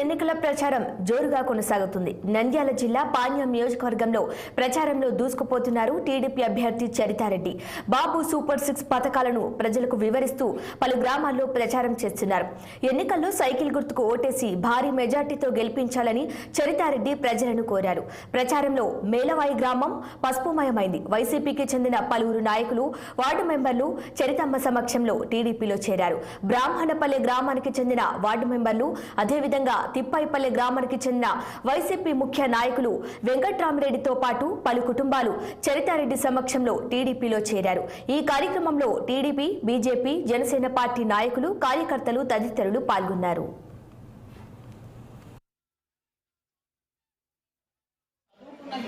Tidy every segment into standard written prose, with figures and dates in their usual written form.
ఎన్నికల ప్రచారం జోరుగా కొనసాగుతుంది. నంద్యాల జిల్లా పాణ్యం నియోజకవర్గంలో ప్రచారంలో దూసుకుపోతున్నారు టీడీపీ అభ్యర్థి చరితారెడ్డి. బాబు సూపర్ 6 పథకాలను ప్రజలకు వివరిస్తూ పలు గ్రామాల్లో ప్రచారం చేస్తున్నారు. ఎన్నికల్లో సైకిల్ గుర్తుకు ఓటేసి భారీ మెజార్టీతో గెలిపించాలని చరితారెడ్డి ప్రజలను కోరారు. ప్రచారంలో మేలవాయి గ్రామం పసుపుమయమైంది. వైసీపీకి చెందిన పలువురు నాయకులు, వార్డు మెంబర్లు చరితమ్మ సమక్షంలో టీడీపీలో చేరారు. బ్రాహ్మణపల్లె గ్రామానికి చెందిన వార్డు మెంబర్లు, అదేవిధంగా తిప్పాయిపల్లె గ్రామానికి చెందిన వైసీపీ ముఖ్య నాయకులు వెంకట్రామిరెడ్డితో పాటు పలు కుటుంబాలు చరితారెడ్డి సమక్షంలో టీడీపీలో చేరారు. ఈ కార్యక్రమంలో టీడీపీ, బీజేపీ, జనసేన పార్టీ నాయకులు, కార్యకర్తలు తదితరులు పాల్గొన్నారు.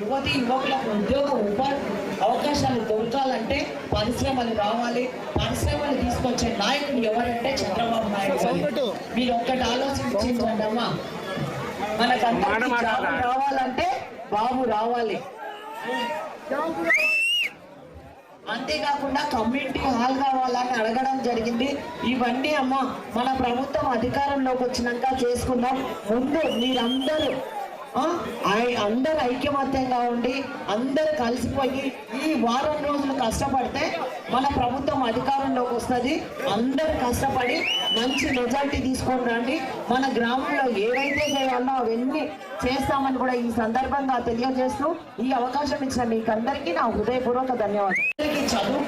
యువతి యువకులకు ఉద్యోగ ఉపాధి అవకాశాలు దొరకాలంటే పరిశ్రమలు రావాలి. పరిశ్రమలు తీసుకొచ్చే నాయకుడు ఎవరంటే చంద్రబాబు నాయుడు. మీరు ఒక్కటి ఆలోచించండమ్మా, మనకందరికీ జాబ్ రావాలంటే బాబు రావాలి. అంతేకాకుండా కమ్యూనిటీ హాల్ కావాలని అడగడం జరిగింది. ఇవన్నీ అమ్మ మన ప్రభుత్వం అధికారంలోకి వచ్చినాక చేసుకుందాం. ముందు మీరందరూ అందరు ఐక్యమత్యంగా ఉండి అందరు కలిసిపోయి ఈ వారం రోజులు కష్టపడితే మన ప్రభుత్వం అధికారంలోకి వస్తుంది. అందరు కష్టపడి మంచి మెజార్టీ తీసుకొని రండి. మన గ్రామంలో ఏవైతే చేయాలో అవన్నీ చేస్తామని కూడా ఈ సందర్భంగా తెలియజేస్తూ ఈ అవకాశం ఇచ్చిన మీకు అందరికీ నా హృదయపూర్వక ధన్యవాదాలు. చదువు